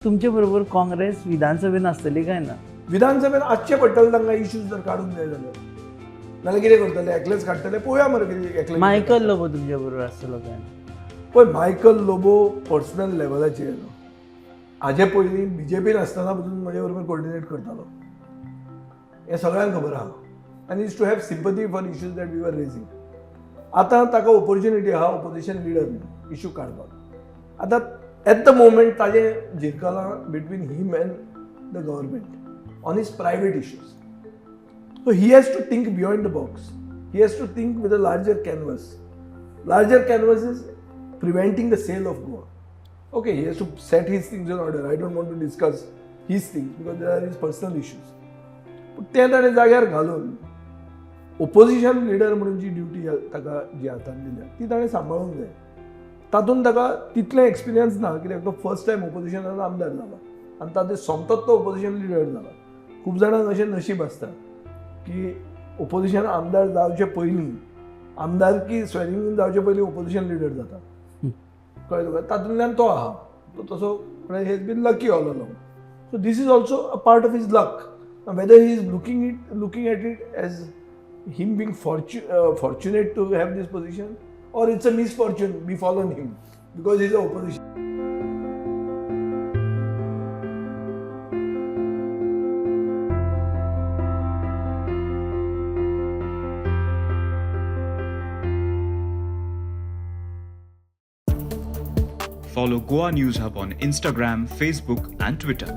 तुमचे बरोबर काँग्रेस विधानसभेन आसतली काय ना? विधानसभेत आजचे पडटले तांकां इश्यूज जर काडूंक जाय जाल्यार कितें करतले? एकलेच काडटले, पळोवया मरे कितें एकले. मायकल लोबो तुमचे बरोबर आसतलो काय ना? पळय, मायकल लोबो पर्सनल लेवलाचेर हाजे पयलीं बीजेपीन आसतना पसून म्हजे बरोबर कोऑर्डिनेट करतालो, हें सगळ्यांक खबर आहा. आनी is to have sympathy for issues that we were raising. आतां ताका ऑपॉर्च्युनिटी आहा ऑपोजिशन लिडर इश्यू काडपाक. आतां एट द मोमेंट ताजें जिरकलां between him and the government on his private issues. So he has to think beyond the box. He has to think with a larger canvas. Larger canvas is preventing the sale of Goa. Okay, he has to set his things in order. I don't want to discuss his things because there are his personal issues. But ते ताणें जाग्यार घालून opposition leader म्हणून जी duty ताका जी हातान दिल्या ती ताणें सांबाळूंक जाय. तातूंत ताका तितलें एक्सपिरियन्स ना, कित्याक तो फर्स्ट टायम ओपोजिशनान आमदार जाला आनी ताणें सोमतोच तो ओपोजिशन लिडर जाला. खूब जाणांक अशें नशीब आसता की ओपोजिशन आमदार जावचे पयलीं आमदारकी स्वेरिंग जावचे पयलीं ओपोजिशन लिडर जाता. कळ्ळें तुका? तातूंतल्यान तो आहा, तो तसो he has been lucky all along. So this is also a part of his luck. Whether he is looking at it as him being fortunate to have this position, or it's a misfortune befallen him because he's an opposition. Follow Goa News Hub on Instagram, Facebook, and Twitter.